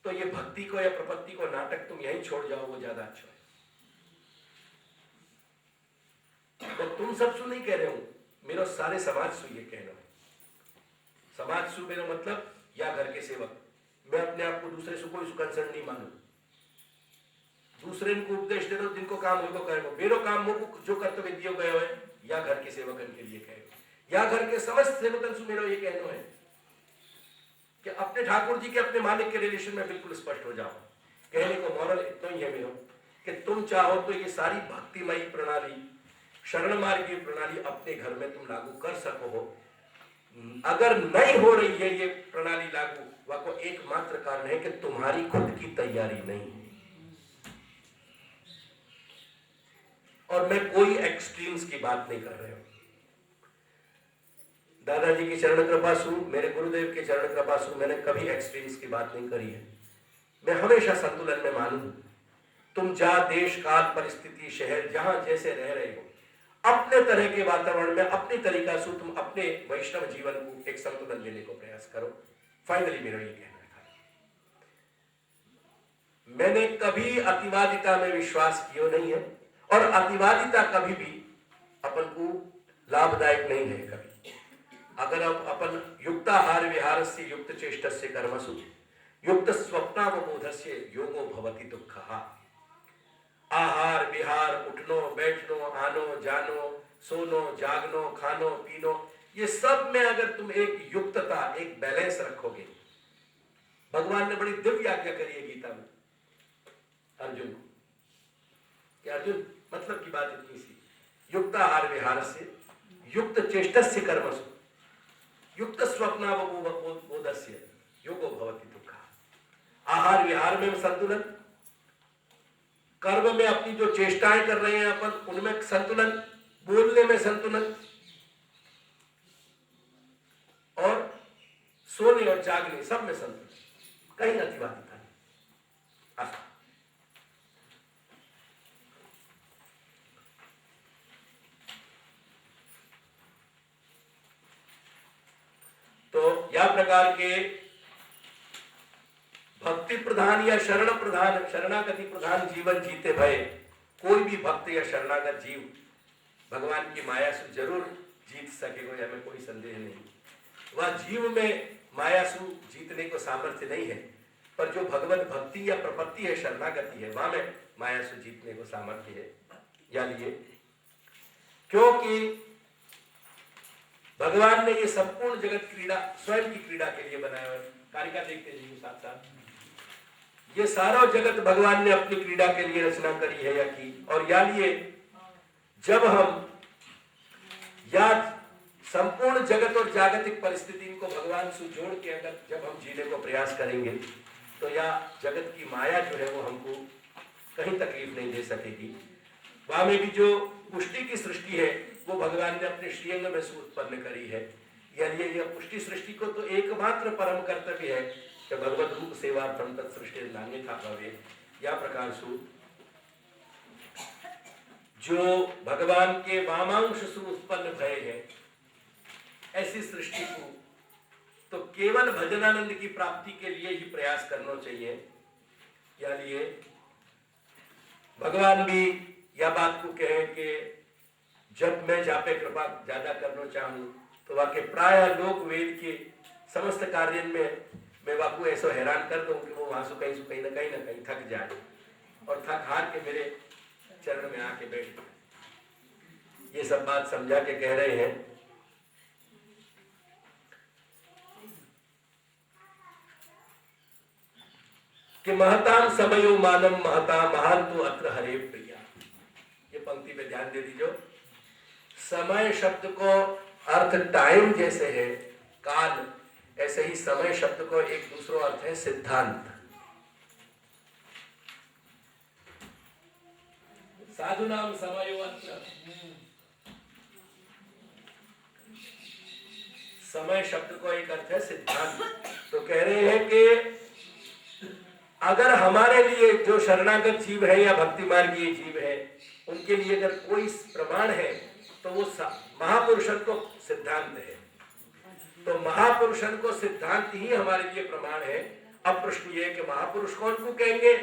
तो ये भक्ति को या प्रपत्ति को नाटक तुम यहीं छोड़ जाओ, वो ज्यादा अच्छा है। तो तुम सब सु नहीं कह रहे हो, मेरा सारे समाज सु ये कहना है। समाज सु मेरा मतलब या घर के सेवक, मैं अपने आप को दूसरे से कोई कंसर्न नहीं मानू, दूसरे को उपदेश दे दो, जिनको काम हो तो करो, मेरो काम हो जो कर्तव्य दियो गए है, या घर के सेवकन के लिए कहो, या घर के समस्त सेवकन से मेरा ये कहना है कि अपने ठाकुर जी के अपने मालिक के रिलेशन में बिल्कुल स्पष्ट हो जाओ। कहने को मॉरल इतना ही है मेरा कि तुम चाहो तो ये सारी भक्तिमयी प्रणाली, शरण मार्ग की प्रणाली अपने घर में तुम लागू कर सको हो। अगर नहीं हो रही है ये प्रणाली लागू, वह को एकमात्र कारण है कि तुम्हारी खुद की तैयारी नहीं है। और मैं कोई एक्सट्रीम्स की बात नहीं कर रहा हूं। दादाजी की चरण कृपा सु, मेरे गुरुदेव के चरण कृपा सु, मैंने कभी एक्सट्रीम्स की बात नहीं करी है। मैं हमेशा संतुलन में मानूं। तुम जहां देश काल परिस्थिति शहर जहां जैसे रह रहे हो, अपने तरह के वातावरण में अपनी तरीका से तुम अपने वैष्णव जीवन को एक संतुलन देने को प्रयास करो। फाइनली मेरा ये कहना था, मैंने कभी अतिवादिता में विश्वास किया नहीं है, और अतिवादिता कभी भी अपन को लाभदायक नहीं है। कभी अगर आप अपन युक्ताहार विहार से युक्त चेष्टस्य कर्मसु युक्त स्वप्नावबोधस्य योगो भवति दुःखः। आहार विहार, उठनो बैठनो, आनो जानो, सोनो जागनो, खानो पीनो, ये सब में अगर तुम एक युक्तता, एक बैलेंस रखोगे, भगवान ने बड़ी दिव्य आज्ञा करी है गीता में अर्जुन को कि अर्जुन मतलब की बात इतनी सी, युक्त आहार विहार से युक्त चेष्टस्य कर्मसु युक्त स्वप्नावबोधस्य योगो भवति दुःखः। आहार विहार में संतुलन, कर्म में अपनी जो चेष्टाएं कर रहे हैं अपन उनमें संतुलन, बोलने में संतुलन, और सोने और जागने सब में संतुलन, कहीं अतिवादिता नहीं। तो या प्रकार के भक्ति प्रधान या शरण प्रधान, शरणागति प्रधान जीवन जीते भय कोई भी भक्त या शरणागत जीव भगवान की माया से जरूर जीत सकेगा, या में कोई संदेह नहीं। वह जीव में माया से जीतने को सामर्थ्य नहीं है, पर जो भगवत भक्ति या प्रपत्ति है, शरणागति है, वहां में माया से जीतने को सामर्थ्य है। यानी क्योंकि भगवान ने ये संपूर्ण जगत क्रीड़ा स्वयं की क्रीड़ा के लिए बनाया है। कारिका देखते जी साथ साथ, ये सारा जगत भगवान ने अपनी क्रीड़ा के लिए रचना करी है या की। और यानी जब हम या संपूर्ण जगत और जागतिक परिस्थिति को भगवान से जोड़ के अगर जब हम जीने को प्रयास करेंगे, तो या जगत की माया जो है वो हमको कहीं तकलीफ नहीं दे सकेगी। वहां में भी जो पुष्टि की सृष्टि है वो भगवान ने अपने श्रीअंग में से उत्पन्न करी है। यानी यह पुष्टि सृष्टि को तो एकमात्र परम कर्तव्य है कि भगवत रूप सेवार्थम तत्सृष्टि नान्यथा भवेत्। या प्रकार से जो भगवान के वामांश से उत्पन्न भय है, ऐसी सृष्टि को तो केवल भजनानंद की प्राप्ति के लिए ही प्रयास करना चाहिए। यानी भगवान भी यह बात को कहे कि जब मैं जापे कृपा ज्यादा करना चाहूं तो वाके प्राय लोक वेद के समस्त कार्य में मैं वाकू ऐसा हैरान कर दूं कि वो वहां से कहीं ना कहीं थक जाए, और थक हार के मेरे चरण में आके बैठ जाए। ये सब बात समझा के कह रहे हैं कि महताम समयो मानम महता महान तो अत्र हरे प्रिया। ये पंक्ति पे ध्यान दे दीजिए। समय शब्द को अर्थ टाइम जैसे है, काल, ऐसे ही समय शब्द को एक दूसरा अर्थ है सिद्धांत। साधु नाम समयो अत्र, समय शब्द को एक अर्थ है सिद्धांत। तो कह रहे हैं कि अगर हमारे लिए जो शरणागत जीव है या भक्ति मार्गीय जीव है, उनके लिए अगर कोई प्रमाण है तो वो महापुरुषन को सिद्धांत है। तो महापुरुषन को सिद्धांत ही हमारे लिए प्रमाण है, अब प्रश्न ये है कि महापुरुष कौन को कहेंगे,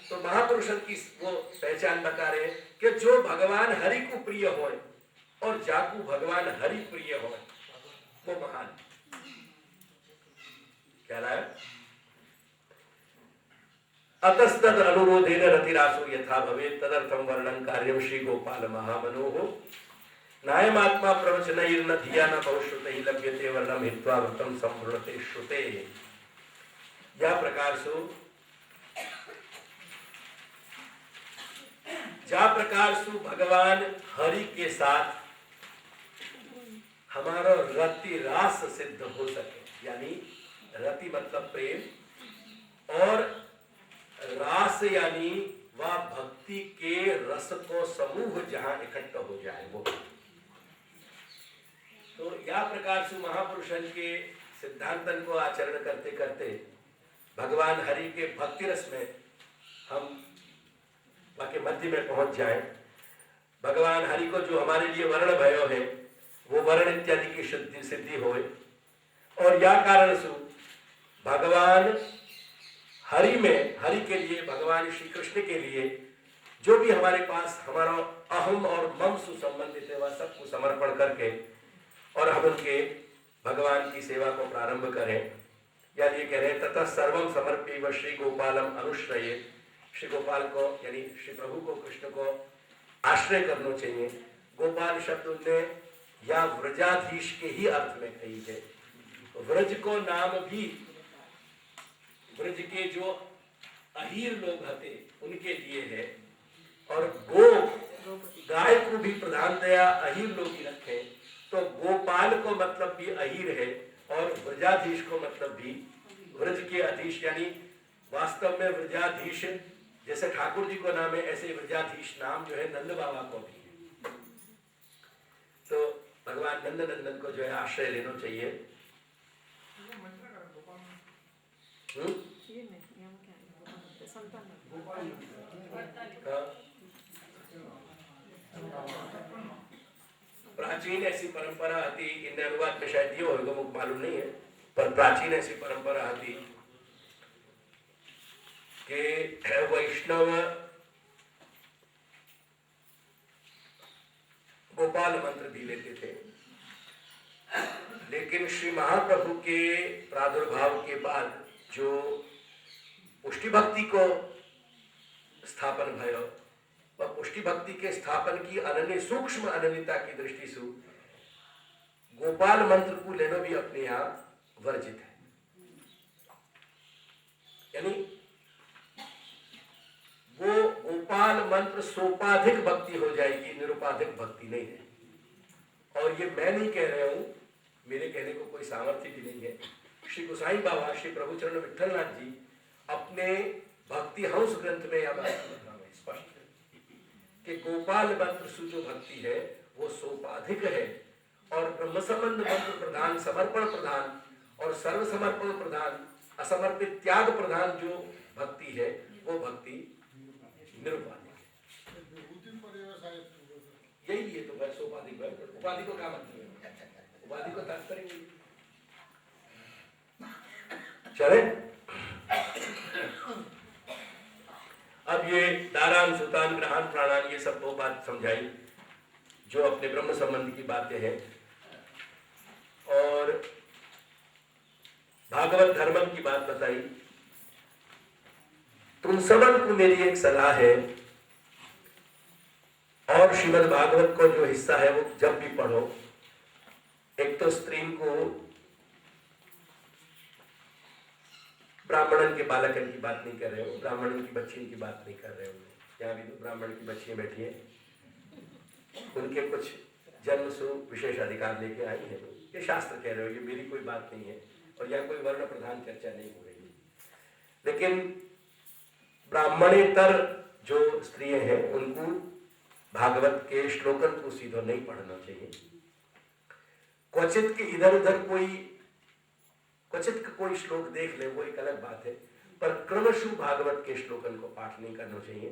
तो महापुरुषों की वो पहचान बता रहे हैं कि जो भगवान हरि को प्रिय हो और जाकू भगवान हरि प्रिय हो वो महान। क्या रहा है? अतस्तद अनुरोधेन रतिरासो यथा भवेत् तदर्थम वर्णन कार्यम श्री गोपाल महामनोः नायमात्मा प्रवचनैर्न धिया न बहुश्रुतैः लभ्यते वर्णम हित्वा वृत्तं संवृणते श्रुते। या प्रकार सो जा प्रकार सु भगवान हरि के साथ हमारा रति रास सिद्ध हो सके, यानी रति मतलब प्रेम और रास यानी वह भक्ति के रस को समूह जहां इकट्ठा हो जाए वो। तो या प्रकार से महापुरुषन के सिद्धांतन को आचरण करते करते भगवान हरि के भक्ति रस में हम बाकी मध्य में पहुंच जाए। भगवान हरि को जो हमारे लिए वर्ण भयो है वो वर्ण इत्यादि की सिद्धि होए। और या कारण से भगवान हरि में, हरि के लिए, भगवान श्री कृष्ण के लिए जो भी हमारे पास हमारा अहम और मम से संबंधित है वह सबको समर्पण करके और हम उनके भगवान की सेवा को प्रारंभ करें। यानी ये कह रहे हैं तथा सर्वम समर्पी व श्री गोपालम अनुश्रये, श्री गोपाल को यानी श्री प्रभु को, कृष्ण को आश्रय करना चाहिए। गोपाल शब्द उनने या व्रजाधीश के ही अर्थ में कही है। व्रज को नाम भी व्रज के जो अहीर लोग हते उनके लिए है, और गो गाय को भी प्रधानतया अहीर लोग ही रखे, तो गोपाल को मतलब भी अहीर है और व्रजाधीश को मतलब भी व्रज के अधीश, यानी वास्तव में व्रजाधीश जैसे ठाकुर जी को नाम है ऐसे व्रजाधीश नाम जो है नंद बाबा को भी है। तो भगवान नंद नंदन को जो है आश्रय लेना चाहिए। प्राचीन ऐसी परंपरा आती, इन अनुवाद में शायद ये होगा, मुझे मालूम नहीं है, पर प्राचीन ऐसी परंपरा आती कि वैष्णव गोपाल मंत्र भी लेते थे, लेकिन श्री महाप्रभु के प्रादुर्भाव के बाद जो पुष्टि भक्ति को स्थापन भयो, वह पुष्टि भक्ति के स्थापन की अनन्य सूक्ष्म अनन्यता की दृष्टि से गोपाल मंत्र को लेना भी अपने यहाँ वर्जित है। यानी वो गोपाल मंत्र सोपाधिक भक्ति हो जाएगी, निरुपाधिक भक्ति नहीं है। और ये मैं नहीं कह रहा हूं, मेरे कहने को कोई सामर्थ्य भी नहीं है। श्री गोसाई बाबा श्री प्रभुचरण विठलनाथ जी अपने भक्ति हंस ग्रंथ में यह स्पष्ट है कि गोपाल मंत्र से जो भक्ति है वो सोपाधिक है, और ब्रह्म संबंध मंत्र प्रधान, समर्पण प्रधान और सर्व समर्पण प्रधान, असमर्पित त्याग प्रधान जो भक्ति है वो भक्ति निरुपाधिक है। यही है तो सोपाधिक। उपाधि को क्या मतलब है? उपाधि को तात्पर्य चले। अब ये दारान, सुतान, ग्रहण, प्राणान, ये सब दो बात समझाई जो अपने ब्रह्म संबंध की बातें हैं। और भागवत धर्मम की बात बताई। तुम सबन को मेरी एक सलाह है, और श्रीमद् भागवत को जो हिस्सा है वो जब भी पढ़ो, एक तो स्त्री को ब्राह्मणन के बालकन की बात नहीं कर रहे हो, ब्राह्मणन की बच्ची की बात नहीं कर रहे हो। यहाँ भी तो ब्राह्मण की बच्चियां बैठी हैं, उनके कुछ जन्म से विशेष अधिकार लेके आई है। ये शास्त्र कह रहे हो, ये मेरी कोई बात नहीं है, और यहाँ कोई वर्ण प्रधान चर्चा नहीं हो रही। लेकिन ब्राह्मणेतर जो स्त्रियां हैं उनको भागवत के श्लोकन को सीधो नहीं पढ़ना चाहिए। क्वचित के इधर उधर क्वचित कोई श्लोक देख ले वो एक अलग बात है, पर क्रमशः भागवत के श्लोकन को पाठ नहीं करना चाहिए।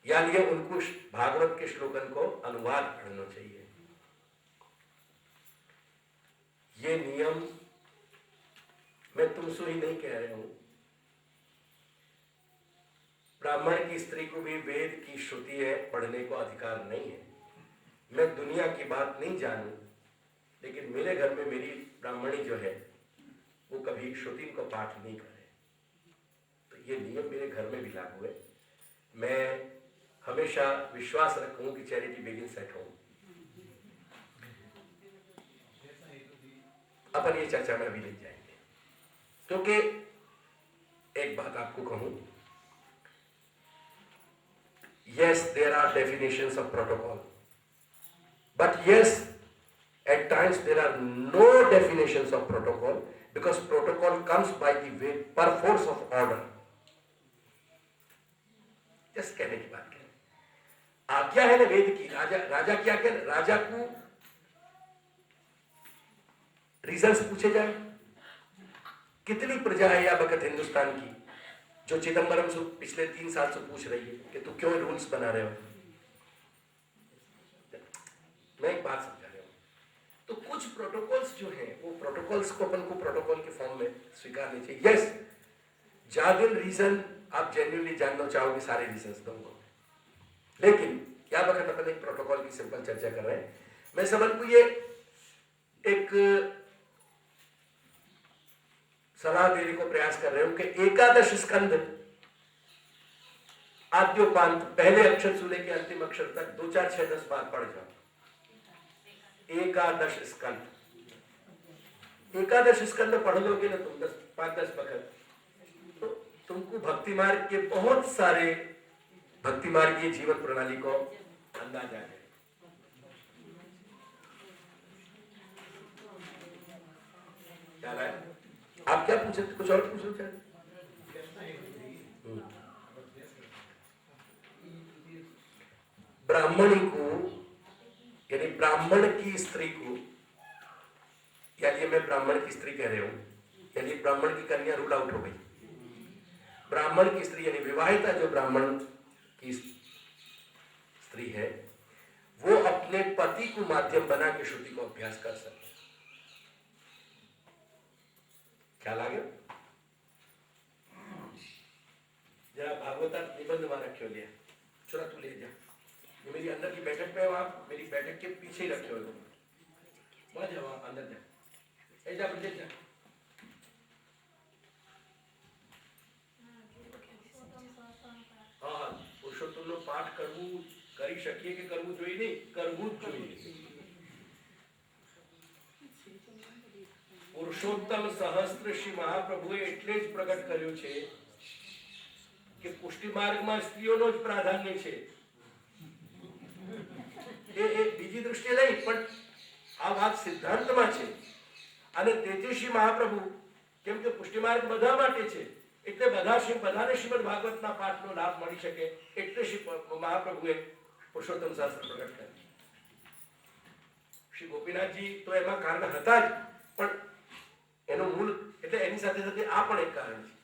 यानी उनको भागवत के श्लोकन को अनुवाद पढ़ना चाहिए। ये नियम मैं तुमसे ही नहीं कह रहा हूं, ब्राह्मण की स्त्री को भी वेद की श्रुति है पढ़ने को अधिकार नहीं है। मैं दुनिया की बात नहीं जानू, लेकिन मेरे घर में मेरी ब्राह्मणी जो है वो कभी श्रुति को पाठ नहीं करे, तो ये नियम मेरे घर में भी लागू है। मैं हमेशा विश्वास रखूं कि चैरिटी बिगिंस एट होम। अपन ये चर्चा में अभी ले जाएंगे, क्योंकि एक बात आपको कहूं, yes there are definitions of protocol, but yes at times there are no definitions of protocol, because protocol comes by the way per force of order। Just कहने की बात करें, आज्ञा है ना वेद की। राजा क्या कह, राजा को रीजंस पूछे जाए। कितनी प्रजा है या बखत हिंदुस्तान की जो चिदंबरम से पिछले 3 साल से पूछ रही है कि तू क्यों रूल्स बना रहे हो। मैं एक बात समझा रहा हूं, तो कुछ प्रोटोकॉल्स जो हैं वो प्रोटोकॉल्स को अपन को प्रोटोकॉल के फॉर्म में स्वीकारने चाहिए। यस, जादुल रीजन आप जेन्युइनली जानना चाहोगे, सारे रीजंस दूंगा, लेकिन क्या वक्त अपन एक प्रोटोकॉल की सिंपल चर्चा कर रहे हैं। मैं समझ को ये एक सलाह देने को प्रयास कर रहे हूं कि एकादश स्कंद आद्योपांत पहले अक्षर से लेकर अंतिम अक्षर तक 2, 4, 6, 10 बार पढ़ जाओ। एकादश स्कंद, एकादश स्कंद पढ़ लोगे ना तुम 5-10 वक्त, तो तुमको भक्ति मार्ग के बहुत सारे भक्ति मार्गीय जीवन प्रणाली को अंदाजा आ जाए। क्या है? आप क्या पूछे? कुछ और पूछो क्या? ब्राह्मणी को, यानी ब्राह्मण की स्त्री को, यानी मैं ब्राह्मण की स्त्री कह रहे हूं, यानी ब्राह्मण की कन्या रूल आउट हो गई। ब्राह्मण की स्त्री यानी विवाहिता जो ब्राह्मण की स्त्री है, वो अपने पति को माध्यम बना के श्रुति को अभ्यास कर सके। ख्याल आ गया? जरा भागवता निबंध वहां रखे हो, लिया चुरा तू ले जा, ये मेरी अंदर की बैठक पे, वहां मेरी बैठक के पीछे ही रखे हो, वहां जा, वहां अंदर जा, जा ले जा। हाँ, पुरुषोत्तम नो पाठ करवू કરી શકીએ કે કરવું જોઈએ નહીં, કરવું જ જોઈએ। પુરુષોત્તમ સહસ્ત્ર શ્રી મહાપ્રભુએ એટલે જ પ્રગટ કર્યું છે કે પુષ્ટિ માર્ગમાં સ્ત્રીઓનો જ પ્રાધાન્ય છે। એ બીજી દૃષ્ટિએ નહીં, પણ આ વાત સિદ્ધાંતમાં છે। અને તેજસ્વી મહાપ્રભુ કેમ કે પુષ્ટિ માર્ગ બધા માટે છે, એટલે બધાને શ્રીમદ ભાગવતના પાઠનો લાભ મળી શકે, એટલે શ્રી મહાપ્રભુએ પુરુષોત્તમ શાસ્ત્ર પ્રગટ કર્યું। શ્રી ગોપીનાથજી તો એમાં કારણ હતા જ, પણ એનો મૂળ એટલે એની સાથે સાથે આ પણ એક કારણ છે।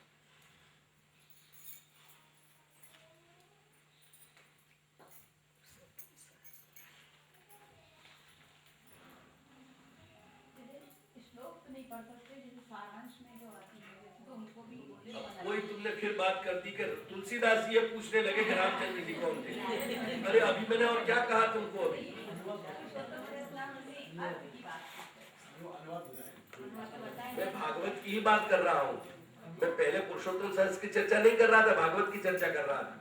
कोई तुमने फिर बात कर दी कि तुलसीदास जी ये पूछने लगे कि रामचंद्र जी कौन थे। अरे अभी मैंने और क्या कहा तुमको? अभी मैं भागवत की ही बात कर रहा हूँ। मैं पहले पुरुषोत्तम सहस्त्र की चर्चा नहीं कर रहा था, भागवत की चर्चा कर रहा था।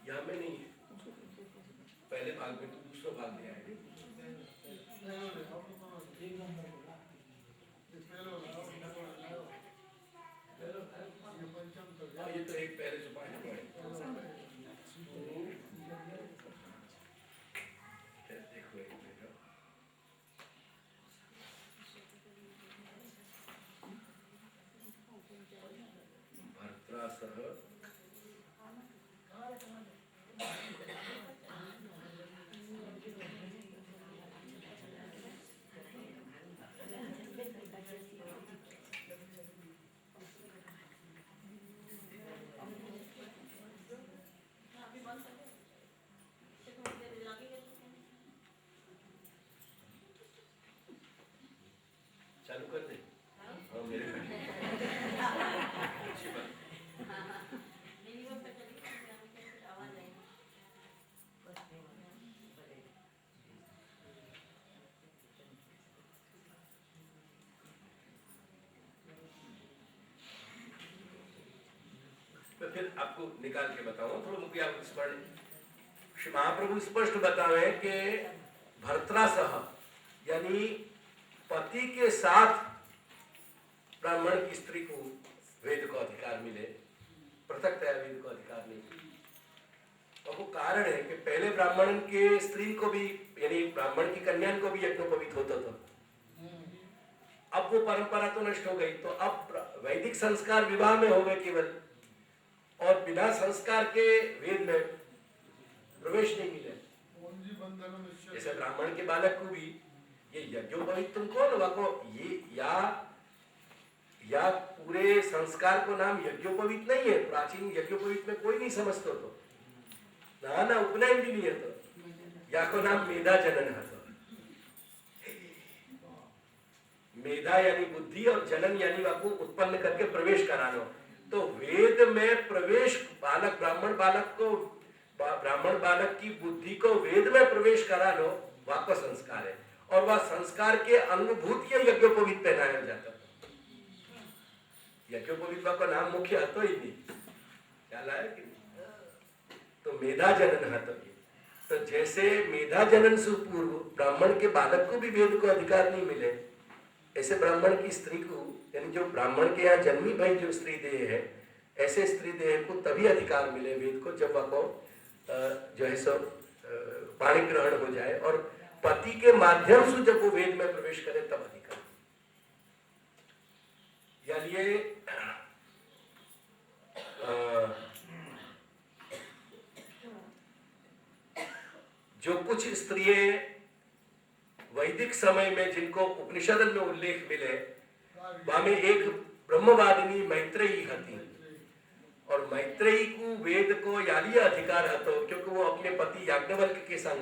यहाँ में नहीं, पहले भाग में तो दूसरा भाग में आएगा। ये तो एक पहले से पाठ हुआ है। देखो एक मिनट, चालू कर दे। हाँ, मेरे अच्छी बात। तो फिर आपको निकाल के बताऊं, थोड़ा मुझे आपको स्मरण। श्री महाप्रभु स्पष्ट बतावे कि भर्त्रासह यानी पति के साथ ब्राह्मण की स्त्री को वेद को अधिकार मिले, पृथकतया वेद को अधिकार नहीं। और वो कारण है कि पहले ब्राह्मण के स्त्री को भी यानी ब्राह्मण की कन्या को भी यज्ञोपवीत होता था। अब वो परंपरा तो नष्ट हो गई, तो अब वैदिक संस्कार विवाह में हो गए केवल, और बिना संस्कार के वेद में प्रवेश नहीं मिले। जैसे ब्राह्मण के बालक को भी ये यज्ञोपवीत तुम कौन वाको ये या पूरे संस्कार को नाम यज्ञोपवीत नहीं है। प्राचीन यज्ञोपवीत में कोई नहीं समझता तो ना उपनयन भी नहीं है, तो या को नाम मेधा जनन है। मेधा यानी बुद्धि और जनन यानी वाको उत्पन्न करके प्रवेश कराना। तो वेद में प्रवेश बालक ब्राह्मण बालक की बुद्धि को वेद में प्रवेश करा लो, वाको संस्कार है। और वह संस्कार के अंगभूत के यज्ञोपवीत पहनाया जाता। यज्ञोपवीत का नाम मुख्य हतो ही नहीं, क्या लाया कि तो मेधा जनन हतो। तो जैसे मेधा जनन से पूर्व ब्राह्मण के बालक को भी वेद को अधिकार नहीं मिले, ऐसे ब्राह्मण की स्त्री को यानी जो ब्राह्मण के यहाँ जन्मी भाई जो स्त्री देह है, ऐसे स्त्री देह को तभी अधिकार मिले वेद को जब वह जो है सो पाणी ग्रहण हो जाए और पति के माध्यम से जब वो वेद में प्रवेश करे तब अधिकार। यानी जो कुछ स्त्रियां वैदिक समय में जिनको उपनिषद में उल्लेख मिले, वहां में एक ब्रह्मवादिनी मैत्रेयी थी, और मैत्रेयी को वेद को याली अधिकार हतो क्योंकि वो अपने पति याज्ञवल्क्य के संग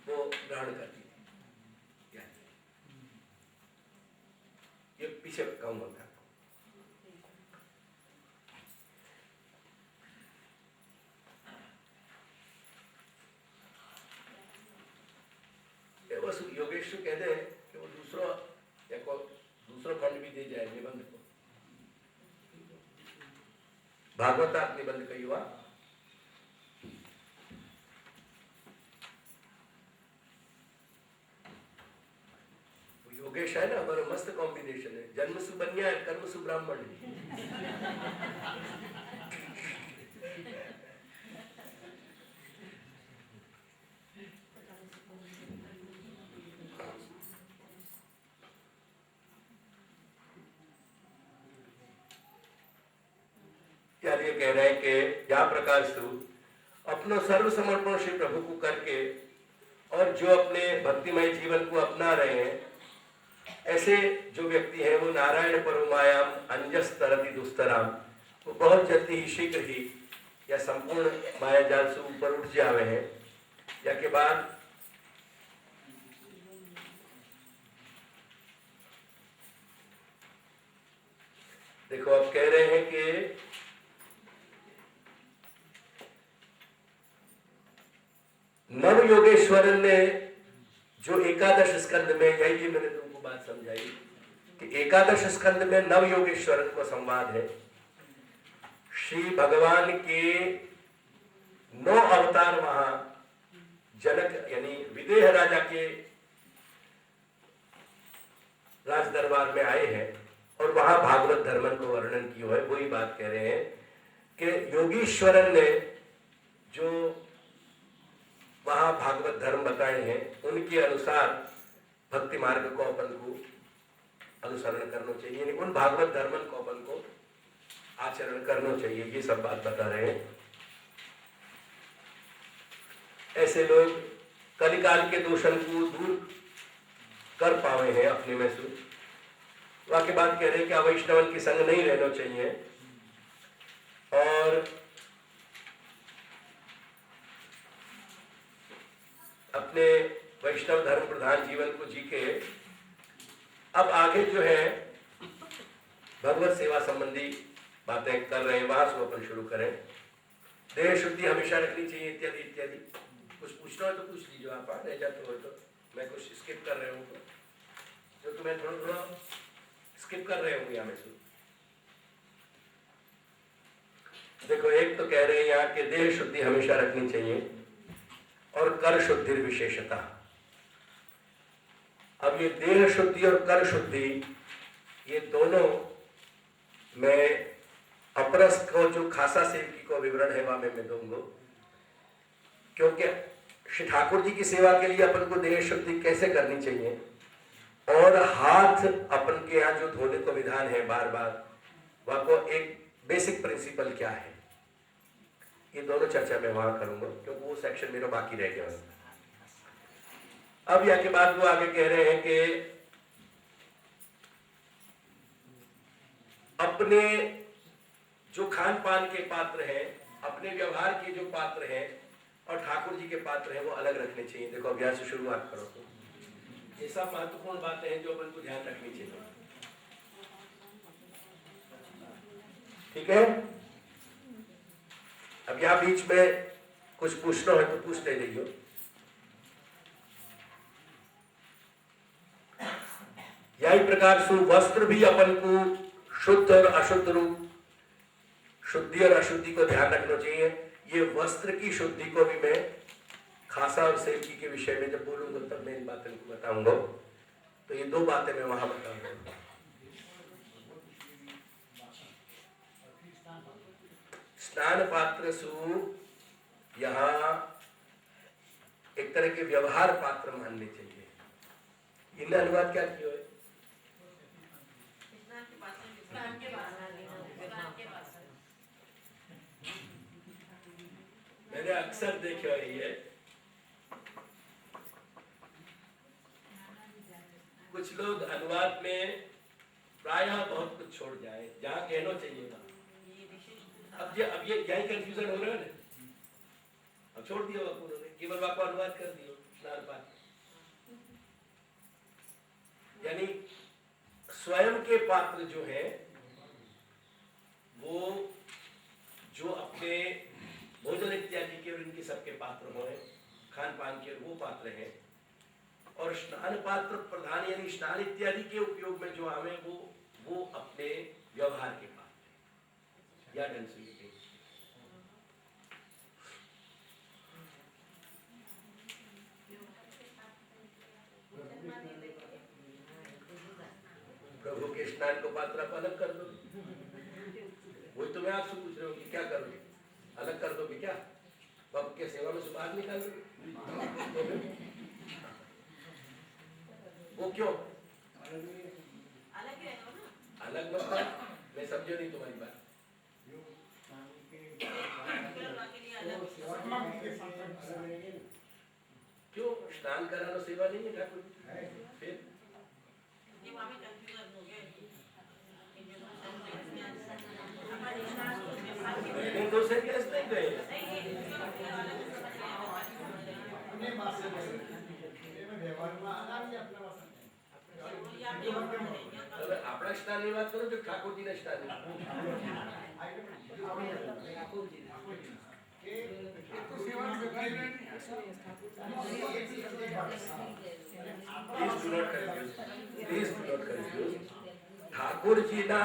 वो ग्रहण करती थी। ये पीछे कहूंगा मैं। बस योगेश कहते हैं कि वो दूसरा खंड भी दे जाए निबंध को, भागवतात् निबंध का युवा योगेश है ना, हमारा मस्त कॉम्बिनेशन है। जन्म सुबन्या है, कर्म सुब्राह्मण यार ये कह रहे हैं कि क्या प्रकार से अपना सर्व समर्पण श्री प्रभु को करके और जो अपने भक्तिमय जीवन को अपना रहे हैं, ऐसे जो व्यक्ति है वो नारायण परमायाम अंजस तरति दुस्तराम, वो बहुत जल्दी ही शीघ्र ही या संपूर्ण माया जाल से ऊपर उठ जावे हैं। या के बाद देखो आप कह रहे हैं कि नव योगेश्वरन ने जो एकादश स्कंद में, यही मैंने तुमको बात समझाई कि एकादश स्कंद में नव योगेश्वरन को संवाद है। श्री भगवान के 9 अवतार वहां जनक यानी विदेह राजा के राज दरबार में आए हैं और वहां भागवत धर्मन को वर्णन किया है। वही बात कह रहे हैं कि योगीश्वरन ने जो वहां भागवत धर्म बताए हैं, उनके अनुसार भक्ति मार्ग को अपन को अनुसरण करना चाहिए, यानी उन भागवत धर्मन को अपन को आचरण करना चाहिए। ये सब बात बता रहे हैं। ऐसे लोग कलिकाल के दूषण को दूर कर पावे हैं अपने में से। वहां के बाद कह रहे हैं कि वैष्णवन की संग नहीं रहना चाहिए और अपने वैष्णव धर्म प्रधान जीवन को जी के अब आगे जो है भगवत सेवा संबंधी बातें कर रहे हैं, वहां से अपन शुरू करें। देह शुद्धि हमेशा रखनी चाहिए इत्यादि इत्यादि। कुछ पूछना हो तो पूछ लीजिए, आप रह जाते हो तो मैं कुछ स्किप कर रहे हूँ तो जो तुम्हें थोड़ा थोड़ा स्किप कर रहे होंगे हमें से। देखो, एक तो कह रहे हैं यहाँ के देह शुद्धि हमेशा रखनी चाहिए और कर शुद्धि विशेषता। अब ये देह शुद्धि और कर शुद्धि ये दोनों में अपरस को जो खासा सेवकी को विवरण है वहां मैं दूंगा, क्योंकि श्री ठाकुर जी की सेवा के लिए अपन को देह शुद्धि कैसे करनी चाहिए और हाथ अपन के यहाँ जो धोने को विधान है बार बार, वहां को एक बेसिक प्रिंसिपल क्या है, ये दोनों चर्चा मैं वहां करूंगा क्योंकि वो सेक्शन मेरा बाकी रह गया। अब यहाँ के बाद वो आगे कह रहे हैं कि अपने जो खान पान के पात्र हैं, अपने व्यवहार के जो पात्र हैं और ठाकुर जी के पात्र हैं वो अलग रखने चाहिए। देखो अभ्यास से शुरुआत करो तो ये सब महत्वपूर्ण बातें हैं जो अपन को ध्यान रखनी चाहिए। ठीक है, अब यहाँ बीच में कुछ पूछना है तो पूछते रहिए। यही प्रकार से वस्त्र भी अपन को शुद्ध और अशुद्ध रूप, शुद्धि और अशुद्धि को ध्यान रखना चाहिए। ये वस्त्र की शुद्धि को भी मैं खासा और सेवकी के विषय में जब बोलूंगा तब मैं इन बातों को बताऊंगा। तो ये दो बातें मैं वहां बताऊंगा। स्नान पात्र सु यहाँ एक तरह के व्यवहार पात्र मानने चाहिए। इनने अनुवाद क्या किया है? मैंने अक्सर देखा है कुछ लोग अनुवाद में प्रायः बहुत कुछ छोड़ जाए जहां कहना चाहिए ना। अब ये यही कंफ्यूजन हो रहा है ना, अब छोड़ दिया उन्होंने, केवल वाको अनुवाद कर दिया स्नान पात्र। यानी स्वयं के पात्र जो है वो जो अपने भोजन इत्यादि के और इनके सबके पात्र हो, खान पान के वो पात्र हैं, और स्नान पात्र प्रधान यानी स्नान इत्यादि के उपयोग में जो हमें वो अपने व्यवहार के पात्र या ढंग से लिखे। प्रभु के स्नान को पात्र आप अलग कर दो, वही तो मैं आपसे पूछ रहा हूँ कि क्या करोगे, अलग कर दोगे क्या? बाप के सेवा में से बाहर निकाल दोगे? वो क्यों अलग मतलब मैं समझो नहीं तुम्हारी बात। क्यों स्नान कराना सेवा नहीं है ठाकुर? फिर तो से कैसे नहीं गए? अपना स्नान की बात करो जो ठाकुर जी ने स्नान ઠાકોર જીના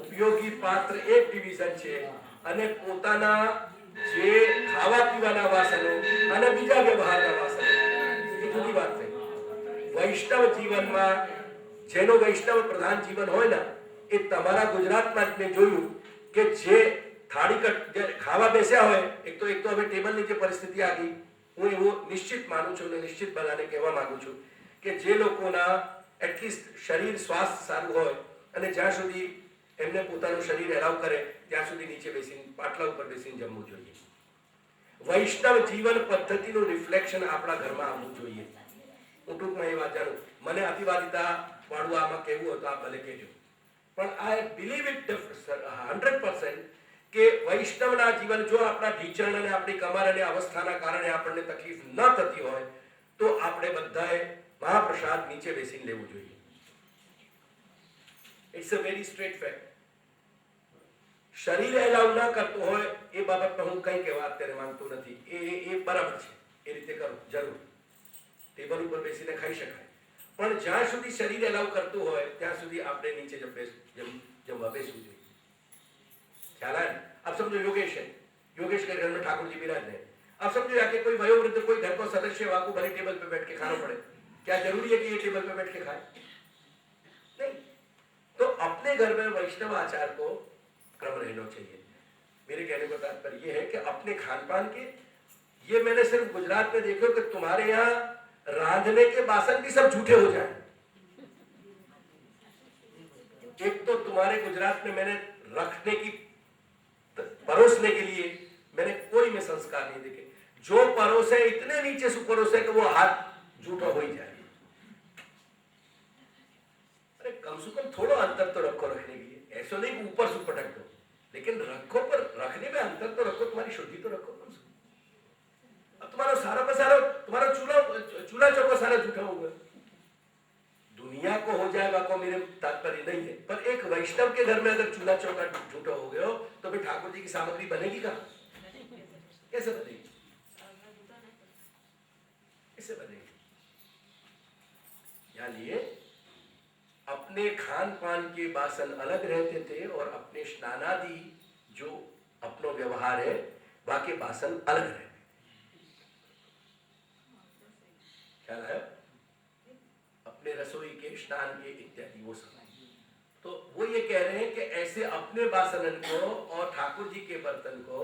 ઉપયોગી પાત્ર એક ડિવિઝન છે અને પોતાના જે ખાવા પીવાના વાસણો અને બીજા વ્યવહારના વાસણો એ જુદી વાત થઈ। વૈષ્ણવ જીવનમાં જેનો વૈષ્ણવ પ્રધાન જીવન હોય ને એ તમારા ગુજરાતમાં જ મેં જોયું કે જે થાળી ખાવા બેસ્યા હોય એક તો હવે ટેબલની જે પરિસ્થિતિ આ ગઈ, હું એવું નિશ્ચિત માનું છું અને નિશ્ચિત બધાને કહેવા માંગુ છું કે જે લોકોના એટલીસ્ટ શરીર સ્વાસ્થ્ય સારું હોય અને જ્યાં સુધી એમને પોતાનું શરીર એલાવ કરે ત્યાં સુધી નીચે બેસીને પાટલા ઉપર બેસીને જમવું જોઈએ। વૈષ્ણવ જીવન પદ્ધતિનું રિફ્લેક્શન આપણા ઘરમાં આવવું જોઈએ. હું ટૂંકમાં એ વાત જાણું, મને અતિવાદિતા વાળું આમાં કહેવું હોય તો આપ ભલે કહેજો, પણ આઈ બિલીવ ઇટ 100% કે વૈષ્ણવના જીવન જો આપણા ઢીચણ અને આપણી કમર અને અવસ્થાના કારણે આપણને તકલીફ ન થતી હોય તો આપણે બધાએ મહાપ્રસાદ નીચે બેસીને લેવું જોઈએ. It's a very straight fact. શરીર એલાઉ ન કરતો હોય એ બાબતમાં હું કંઈ કહેવા અત્યારે માંગતો નથી. એ બરાબર છે, એ રીતે કરો જરૂર, ટેબલ ઉપર બેસીને ખાઈ શકાય, પણ જ્યાં સુધી શરીર એલાઉ કરતું હોય ત્યાં સુધી આપણે નીચે जमवा बेसવું જોઈએ. ख्याल है? अब समझो योगेश है, योगेश के घर में ठाकुर जी विराज है. अब समझो या कि कोई वयोवृद्ध कोई घर को सदस्य हो, आपको भले टेबल पे बैठ के खाना पड़े, क्या जरूरी है कि ये टेबल पे बैठ के खाए? नहीं. तो अपने घर में वैष्णव आचार को क्रम रहना चाहिए. मेरे कहने का तात्पर्य ये है कि अपने खान पान के, ये मैंने सिर्फ गुजरात में देखो कि तुम्हारे यहाँ रांधने के बासन भी सब झूठे हो जाए. एक तो तुम्हारे गुजरात में मैंने रखने की, परोसने के लिए मैंने कोई में संस्कार नहीं देखे. जो परोसे इतने नीचे से परोसे कि वो हाथ झूठा हो ही जाए. अरे कम से कम थोड़ा अंतर तो रखो रखने के लिए. ऐसा नहीं कि ऊपर से पटक दो, लेकिन रखो, पर रखने में अंतर तो रखो, तुम्हारी शुद्धि तो रखो कम से कम. अब तुम्हारा सारा का सारा, तुम्हारा चूल्हा चौका सारा झूठा होगा. दुनिया को हो जाएगा को मेरे तात्पर्य नहीं है, पर एक वैष्णव के घर में अगर चूल्हा चौका झूठा हो गया हो तो फिर ठाकुर जी की सामग्री बनेगी कहाँ? कैसे बनेगी? कैसे बनेगी? यानी अपने खान पान के बासन अलग रहते थे और अपने स्नानादि जो अपनो व्यवहार है बाकी बासन अलग रहते. ख्याल है? अपने रसोई के, स्नान के इत्यादि वो सब. तो वो ये कह रहे हैं कि ऐसे अपने बासनन को और ठाकुर जी के बर्तन को,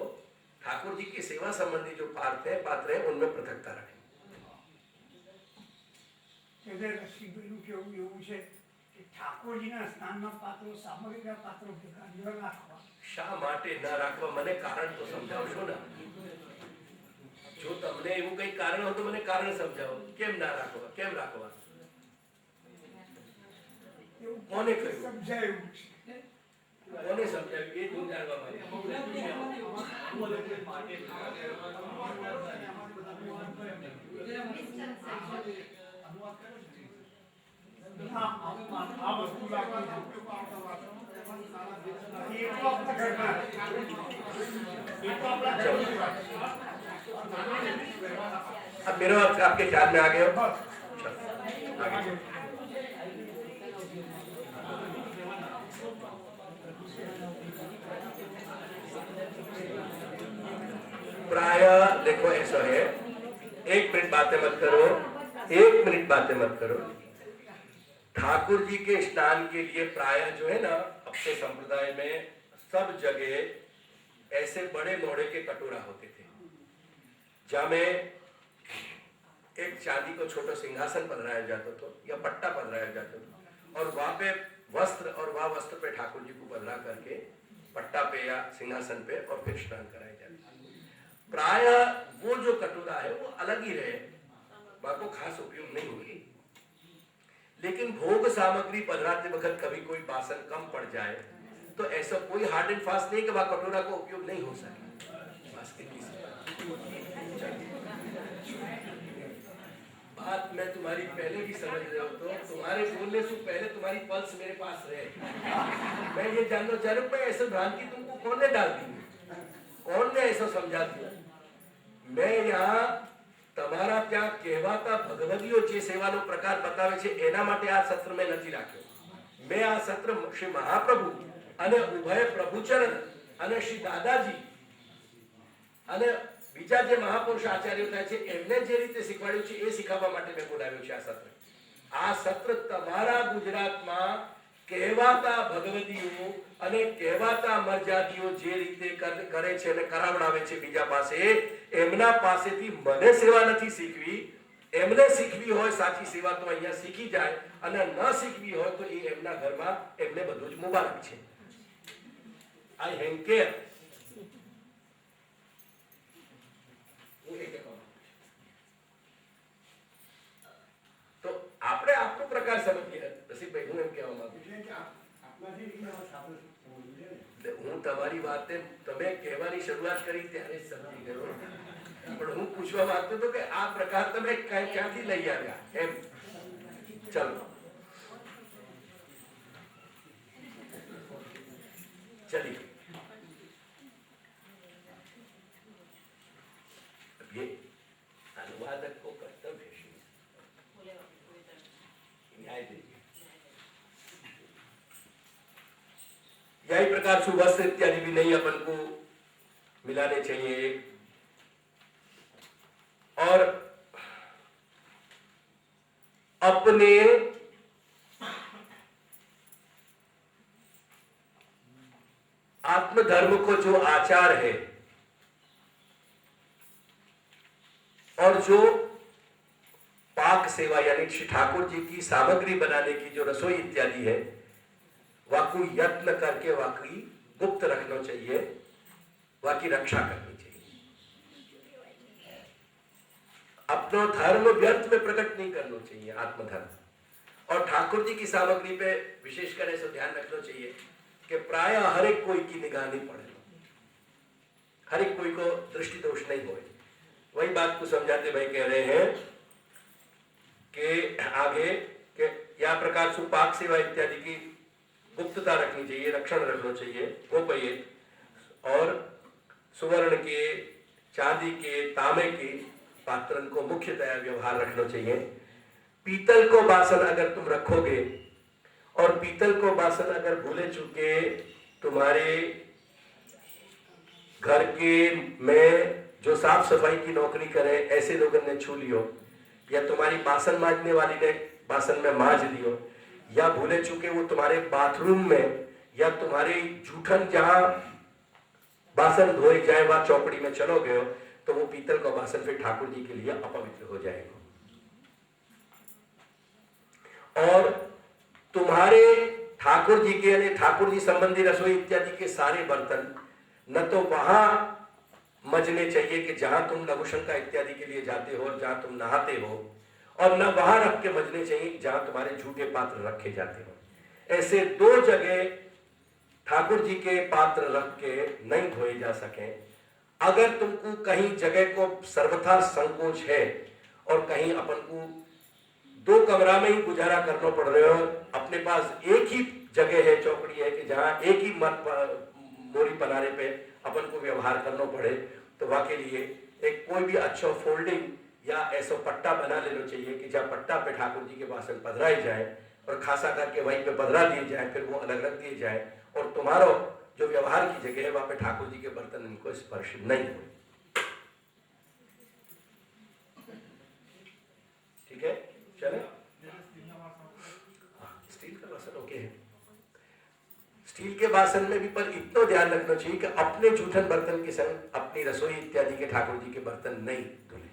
ठाकुर जी की सेवा संबंधी जो पात्र हैं उनमें पृथकता रखें. ઠાકોરજીના સ્નાનના પાત્રો, સામગ્રીના પાત્રો ભેગા ન રાખવા. શા માટે ન રાખવા? મને કારણ તો સમજાવશો ને. જો તમને એવું કઈ કારણ હોય તો મને કારણ સમજાવો. કેમ ના રાખવા? કેમ રાખવા? કોને કહ્યું? સમજાયું કોને સમજાવ્યું? એ હું જાણવા માંગુ. अब मेरा आपके ख्याल में आ गया. प्राय देखो ऐसा है, 1 मिनट बातें मत करो, 1 मिनट बातें मत करो. ठाकुर जी के स्नान के लिए प्राय जो है ना अपने संप्रदाय में सब जगह ऐसे बड़े मोड़े के कटोरा होते थे, जहाँ में एक चांदी को छोटा सिंहासन पधराया जाता था या पट्टा पधराया जाता था, और वहां पे वस्त्र, और वह वस्त्र पे ठाकुर जी को पधरा करके पट्टा पे या सिंहासन पे और फिर स्नान कराए जाते. प्राय वो जो कटोरा है वो अलग ही रहे, वहां को खास उपयोग नहीं होगी. लेकिन भोग सामग्री पधराते वक्त कभी कोई बासन कम पड़ जाए तो ऐसा कोई हार्ड एंड फास्ट नहीं कि वह कटोरा का उपयोग नहीं हो सके. बात मैं तुम्हारी पहले भी समझ रहे हो, तो तुम्हारे बोलने से पहले तुम्हारी पल्स मेरे पास रहे. मैं ये जानना चाह रहा हूँ ऐसे भ्रांति तुमको कौन ने डाल दी? कौन ने ऐसा समझा दिया? मैं यहाँ તમારા ત્યાં કહેવાતા ભગવદીઓ જે સેવાનો પ્રકાર બતાવે છે એના માટે આ સત્ર મેં નથી રાખ્યો. મેં આ સત્ર શ્રી મહાપ્રભુ અને ઉભય પ્રભુચરણ અને શ્રી દાદાજી અને બીજા જે મહાપુરુષ આચાર્યો થાય છે એમને જે રીતે શીખવાડ્યું છે એ શીખવવા માટે મેં બોલાવ્યું છે આ સત્ર. આ સત્ર તમારા ગુજરાતમાં કહેવાતા ભગવદીઓ અને કહેવાતા મર્યાદીઓ જે રીતે કરે છે અને કરાવડાવે છે બીજા પાસે, એમના પાસેથી મને સેવા નથી શીખવી. એમને શીખવી હોય સાચી સેવા તો અહીંયા શીખી જાય, અને ન શીખવી હોય તો એ એમના ઘરમાં એમને બધું જ મુબારક છે. આઈ હેન્કેર. અમારી વાતે તમે કહેવાની શરૂઆત કરી ત્યારે જ સમજી ગયો, પણ હું પૂછવા માંગતો હતો કે આ પ્રકાર તમે ક્યાંથી લઈ આવ્યા એમ. ચલો चलिए, ये अनुवादक को कर्तव्य है न्याय दीजिए. यही प्रकार से वस्त्र इत्यादि भी नहीं अपन को मिलाने चाहिए. और अपने आत्मधर्म को जो आचार है और जो पाक सेवा यानी श्री ठाकुर जी की सामग्री बनाने की जो रसोई इत्यादि है, वाकई यत्न करके वाकई गुप्त रखना चाहिए, वाकई रक्षा करनी चाहिए. अपना धर्म व्यर्थ में प्रकट नहीं करना चाहिए, आत्मधर्म. और ठाकुर जी की सामग्री पे विशेषकर ऐसा ध्यान रखना चाहिए कि प्राय हर एक कोई की निगाह नहीं पड़े, हर एक कोई को दृष्टि दोष नहीं होए. वही बात को समझाते भाई कह रहे हैं कि आगे के या प्रकार से पाक सेवा इत्यादि की गुप्तता रखनी चाहिए, रक्षण रखना चाहिए. गोपये और सुवर्ण के, चांदी के, तांबे के पात्रन को मुख्यतया व्यवहार रखना चाहिए. पीतल को बासन अगर तुम रखोगे और पीतल को बासन अगर भूले चुके तुम्हारे घर के में जो साफ सफाई की नौकरी करे ऐसे लोगों ने छू लियो, या तुम्हारी बासन मांजने वाली ने बासन में मांज लियो, या भूले चुके वो तुम्हारे बाथरूम में या तुम्हारे जूठन जहां बासन धोए जाए वहां चौकड़ी में चलो गए, तो वो पीतल का बासन फिर ठाकुर जी के लिए अपवित्र हो जाएगा. और तुम्हारे ठाकुर जी के यानी ठाकुर जी संबंधी रसोई इत्यादि के सारे बर्तन न तो वहां मजने चाहिए कि जहां तुम लघुशंका इत्यादि के लिए जाते हो और जहां तुम नहाते हो, और न वहां रख के मजने चाहिए जहां तुम्हारे झूठे पात्र रखे जाते हो. ऐसे दो जगह ठाकुर जी के पात्र रख के नहीं धोए जा सके. अगर तुमको कहीं जगह को सर्वथा संकोच है और कहीं अपन को दो कमरा में ही गुजारा करना पड़ रहे हो, अपने पास एक ही जगह है, चौकड़ी है कि जहां एक ही मोरी पनारे पे अपन को व्यवहार करना पड़े, तो वहां के लिए एक कोई भी अच्छा फोल्डिंग या ऐसा पट्टा बना लेना चाहिए कि जहां पट्टा पे ठाकुर जी के बासन पधराए जाए और खासा करके वहीं पे पधरा दिए जाए, फिर वो अलग रख दिए जाए, और तुम्हारा जो व्यवहार की जगह है वहां पे ठाकुर जी के बर्तन इनको स्पर्श नहीं हो. ठीक है, चले. स्टील का बासन ओके है. स्टील के बासन में भी पर इतना ध्यान रखना चाहिए कि अपने जूठन बर्तन के संग अपनी रसोई इत्यादि के ठाकुर जी के बर्तन नहीं धुले.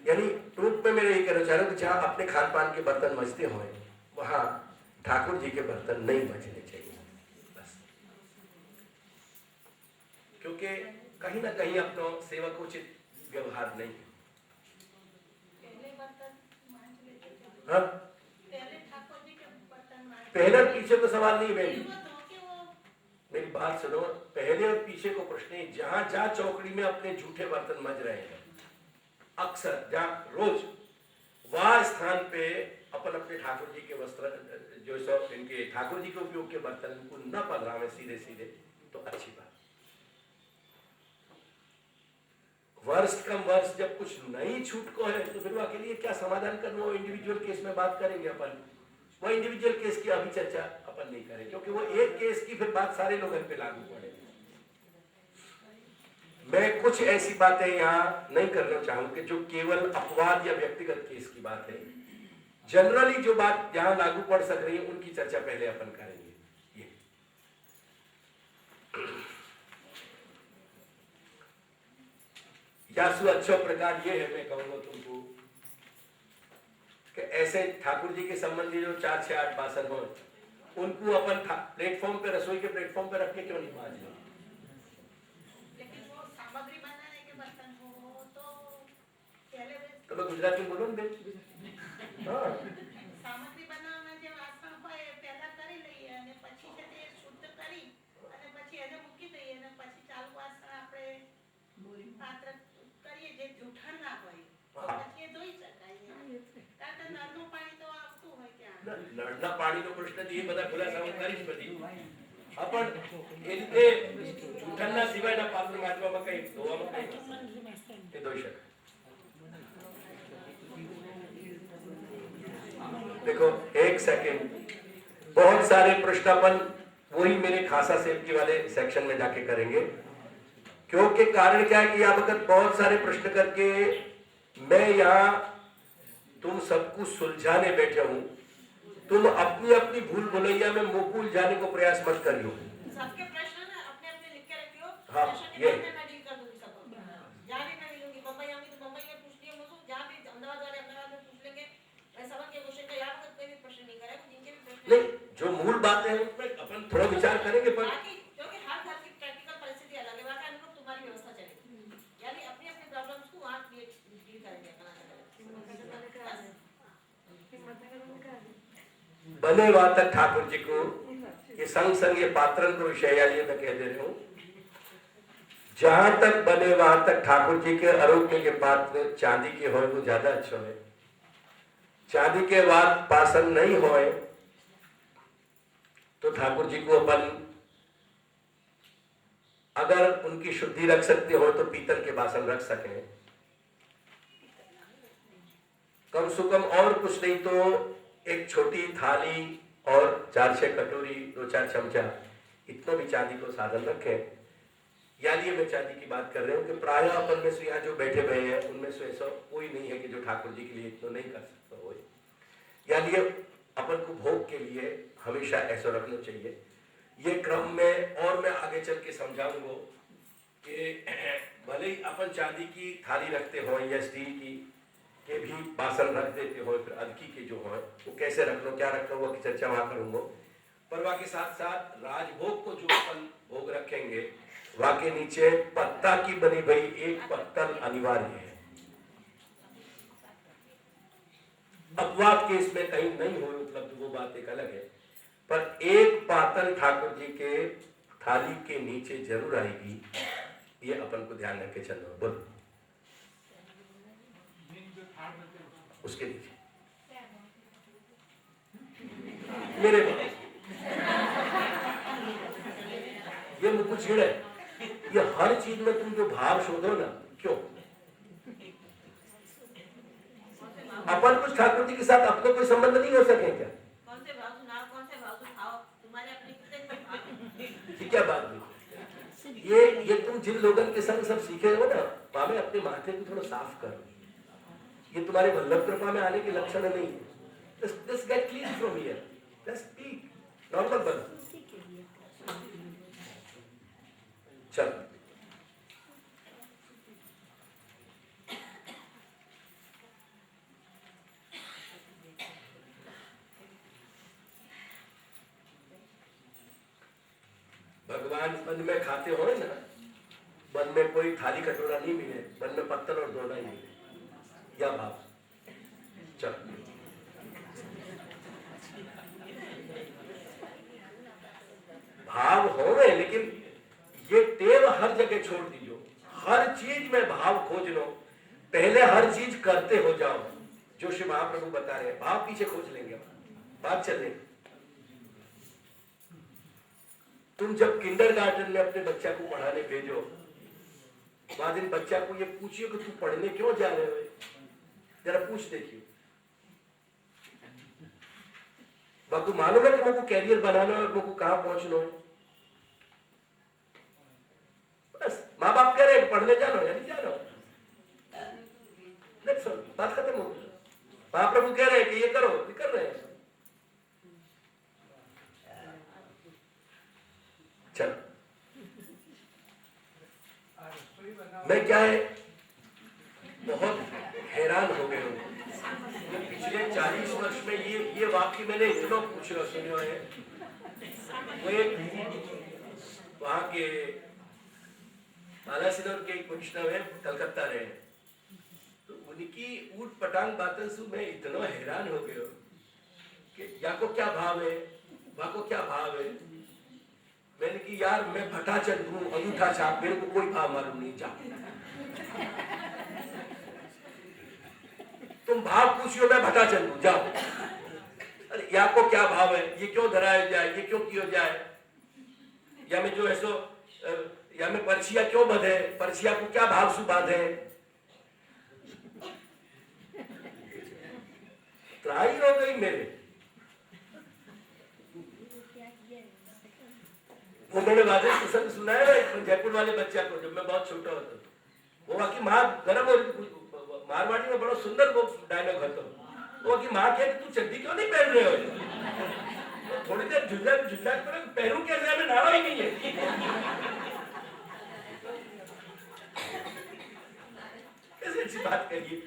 यानी रूप में मैं यही कहना चाह रहा हूं कि जहां अपने खान पान के बर्तन मजते हो वहां ठाकुर जी के बर्तन नहीं मजने चाहिए बस. क्योंकि कहीं ना कहीं अपना सेवकोचित व्यवहार नहीं है. हाँ? पहले और पीछे तो सवाल नहीं बेटी, मेरी बात सुनो. पहले और पीछे को प्रश्न है, जहां जहां चौकड़ी में अपने झूठे बर्तन मज रहे हैं अक्सर जहां रोज वह स्थान पे अपन अपने ठाकुर जी के वस्त्र जो सब इनके ठाकुर जी के उपयोग के बर्तन को न पधरावे सीधे सीधे, तो अच्छी बात. वर्ष कम वर्ष जब कुछ नई छूट को है तो फिर वह के लिए क्या समाधान करना, वो इंडिविजुअल केस में बात करेंगे अपन. वो इंडिविजुअल केस की अभी चर्चा अपन नहीं करें, क्योंकि वो एक केस की फिर बात सारे लोगों पे लागू पड़ेगी. मैं कुछ ऐसी बातें यहाँ नहीं करना चाहूंगा कि जो केवल अपवाद या व्यक्तिगत केस की बात है. जनरली जो बात यहाँ लागू पड़ सक रही है उनकी चर्चा पहले अपन करेंगे. ये यासु अच्छा प्रकार ये है, मैं कहूंगा तुमको कि ऐसे ठाकुर जी के संबंधी जो 4 से 8 बासन हो उनको अपन प्लेटफॉर्म पे, रसोई के प्लेटफॉर्म पे रख के क्यों नहीं मांज लो. तो मैं गुजराती बोलो ने बेन. हाँ, સામગ્રી બનાવવાના જે વાસણ હોય એ પહેલા કરી લઈએ અને પછી છે તે શુદ્ધ કરી અને પછી એને મૂકી દઈએ અને नळना पाणी નો પ્રશ્ન એ બધા ખુલાસાઓ કરીશ બધી આપણ એ રીતે જૂઠાના સિવાયના પાત્ર વાંચવામાં કઈ ધોવામાં કઈ એ ધોઈ શકે देखो एक सेकंड बहुत सारे प्रश्न अपन वही मेरे खासा सेफ्टी वाले सेक्शन में जाके करेंगे क्योंकि कारण क्या है कि आप अगर बहुत सारे प्रश्न करके मैं यहाँ तुम सबको सुलझाने बैठे हूं तुम अपनी अपनी भूल भुलैया में मुंह भूल जाने को प्रयास मत करियो सबके प्रश्न ना अपने अपने लिख के रखियो हाँ, प्रश्न के ये। बाद में मैं डील कर दूंगी सबको जहाँ भी मैं मिलूंगी बम्बई आऊंगी तो बम्बई में पूछ लिया मुझे जहाँ भी अहमदाबाद वाले अहमदाबाद में पूछ लेंगे समझ के क्वेश्चन का यहाँ वक्त कोई भी प्रश्न नहीं करेगा जिनके भी प्रश्न नहीं जो मूल बातें हैं उस पर अपन थोड़ा विचार करेंगे पर बाकी क्योंकि हर घर की प्रैक्टिकल परिस्थिति अलग है वहाँ के अनुरूप तुम्हारी व्यवस्था चलेगी यानी अपनी अपनी प्रॉब्लम्स को वहाँ डील करेंगे बने वहां तक ठाकुर जी को ये संग संग ये पात्रन को विषय यानी मैं कह दे रहा हूं जहां तक बने वहां तक ठाकुर जी के आरोग्य के पात्र चांदी के हो वो ज्यादा अच्छा है चांदी के बाद पासन नहीं होए तो ठाकुर जी को अपन अगर उनकी शुद्धि रख सकते हो तो पीतल के बासन रख सके कम से कम और कुछ नहीं तो एक छोटी थाली और 4-6 कटोरी 2-4 चमचा इतना भी चांदी को साधन रखे यानी मैं चांदी की बात कर रहे हूं कि प्राय अपन में से यहाँ जो बैठे हुए हैं उनमें से ऐसा कोई नहीं है कि जो ठाकुर जी के लिए इतना नहीं कर सकता हो यानी अपन को भोग के लिए हमेशा ऐसा रखना चाहिए ये क्रम में और मैं आगे चल के समझाऊंगा कि भले ही अपन चांदी की थाली रखते हो या स्टील की के भी बासन रख देते हो फिर अदकी के जो हो वो कैसे रखना क्या रखना वो की चर्चा वहां करूंगा पर वहां के साथ साथ राजभोग को जो अपन भोग रखेंगे वहां के नीचे पत्ता की बनी हुई एक पत्तल अनिवार्य है अपवाद के इसमें कहीं नहीं हो उपलब्ध वो बात एक अलग है पर एक पातल ठाकुर जी के थाली के नीचे जरूर आएगी ये अपन को ध्यान रख के चलना बोल उसके नीचे मेरे ये मुझको छेड़ है ये हर चीज में तुम जो भाव शोधो ना क्यों अपन कुछ ठाकुर जी के साथ अपने कोई संबंध नहीं हो सके क्या कौन से भाव सुनाओ कौन से भाव सुनाओ तुम्हारे अपने कितने भाव क्या बात नहीं ये तुम जिन लोगों के संग सब सीखे हो ना वहां में अपने माथे को थोड़ा साफ करो ये तुम्हारे वल्लभ कृपा में आने के लक्षण नहीं है just get clean from here just speak normal बन चल भगवान वन में खाते हो ना वन में कोई थाली कटोरा नहीं मिले वन में पत्थर और दोना ही मिले या भाव चल भाव हो गए लेकिन ये टेव हर जगह छोड़ दीजिए हर चीज में भाव खोज लो पहले हर चीज करते हो जाओ जो श्री महाप्रभु बता रहे हैं भाव पीछे खोज लेंगे बात चल रही तुम जब किंडरगार्टन में अपने बच्चा को पढ़ाने भेजो बाद इन बच्चा को ये पूछिए कि तू पढ़ने क्यों जा रहे हो जरा पूछ देखिए बाकी मालूम है कि मुझको कैरियर बनाना है और मुझको कहां पहुंचना है बस माँ बाप कह रहे हैं पढ़ने जाना या नहीं जाना बात खत्म हो गई महाप्रभु कह रहे हैं कि ये करो ये कर रहे हैं चल मैं क्या है बहुत हैरान हो गए हूँ पिछले 40 वर्ष में ये वाक्य मैंने इतना पूछ रहा सुना है वो एक वहां के बालासिनोर के एक वैष्णव है कलकत्ता रहे तो उनकी ऊट पटांग बातों से मैं इतना हैरान हो गया कि या को क्या भाव है वहां को क्या भाव है मैंने कि यार मैं भटाचंद हूं अंगूठा छाप मेरे को कोई भाव मालूम नहीं जा तुम भाव पूछियो मैं भटाचंद हूं जाओ अरे या को क्या भाव है, ये क्यों धराया जाए, ये क्यों किया जाए, या में जो है सो या में परछिया क्यों बंधे, परछिया को क्या भाव से बांधे। त्राही हो गई मेरे। वो मैंने वादे प्रसंग सुनाया ना जयपुर वाले बच्चा को, जब मैं बहुत छोटा होता वो बाकी माँ गर्म हो रही, मारवाड़ी में बड़ा सुंदर वो डायलॉग होता, वो की माँ कहती तू चड्डी क्यों नहीं पहन रहे हो, तो थोड़ी देर झुंझाट झुंझाट करो, पहनू कैसे, हमें नारा ही नहीं है। कैसे अच्छी बात करिए।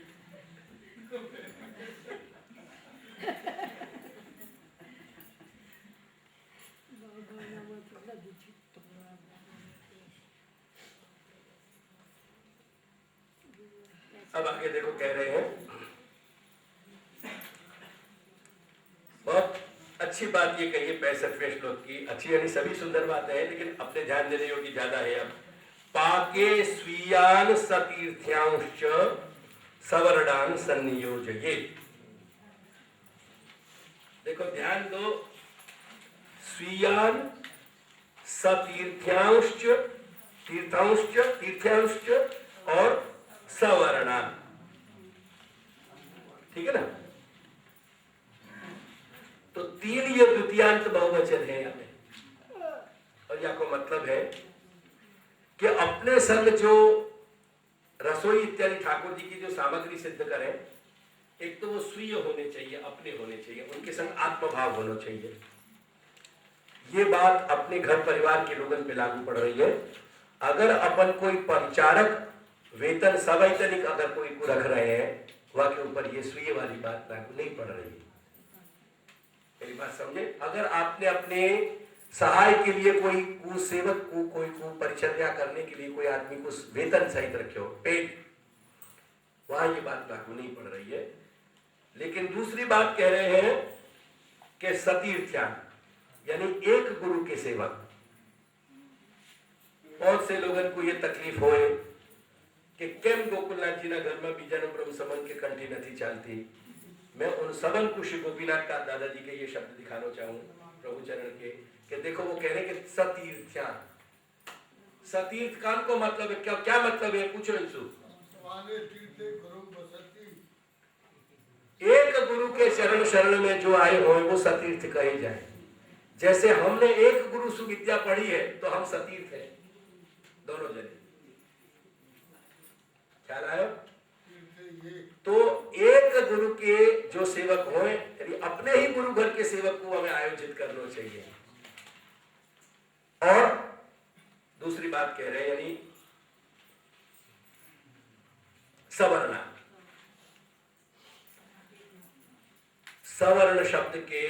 अब आगे देखो कह रहे हैं, बहुत अच्छी बात ये कही है 65वें श्लोक की, अच्छी यानी सभी सुंदर बातें हैं, लेकिन अपने ध्यान देने योग्य ज्यादा है। अब पाके स्वीयान सतीर्थ्यांश सवर्णान संयोजये, देखो ध्यान दो, स्वीयान सतीर्थ्यांश तीर्थ्यांश और सवर्णान, ठीक है ना। तो 3 ये द्वितीयांत बहुवचन है यहाँ पे, और यहाँ को मतलब है कि अपने संग जो रसोई इत्यादि ठाकुर जी की जो सामग्री सिद्ध करें, एक तो वो स्वीय होने चाहिए, अपने होने चाहिए, उनके संग आत्मभाव होना चाहिए। ये बात अपने घर परिवार के लोगों पे लागू पड़ रही है। अगर अपन कोई परिचारक वेतन सवैतनिक अगर कोई को रख रहे हैं, वह के ऊपर ये स्वीय वाली बात लागू नहीं पड़ रही है। मेरी बात समझे। अगर आपने अपने सहाय के लिए कोई कुसेवक को, कोई को परिचर्या करने के लिए कोई आदमी को वेतन सहित रखे हो, पेड, वहां ये बात लागू नहीं पड़ रही है। लेकिन दूसरी बात कह रहे हैं कि सतीर्थ्यान यानी एक गुरु के सेवक। बहुत से लोगों को ये तकलीफ होए कि केम गोकुलनाथ जी ना घर में बीजानो प्रभु समन के कंठी नहीं चलती। मैं उन सबन को श्री गोपीनाथ का दादाजी के ये शब्द दिखाना चाहूंगा प्रभु चरण के, कि देखो वो कह रहे कि सतीर्थ्यान, सतीर्थ कान को मतलब है क्या, क्या मतलब है, पूछो इनसु। एक गुरु के शरण शरण में जो आए हो वो सतीर्थ कहे जाए। जैसे हमने एक गुरु सुविद्या पढ़ी है तो हम सतीर्थ हैं दोनों जने, ख्याल आयो। तो एक गुरु के जो सेवक हों, यानी अपने ही गुरु घर के सेवक को हमें आयोजित करना चाहिए। और दूसरी बात कह रहे हैं यानी सवर्णा, सवर्ण शब्द के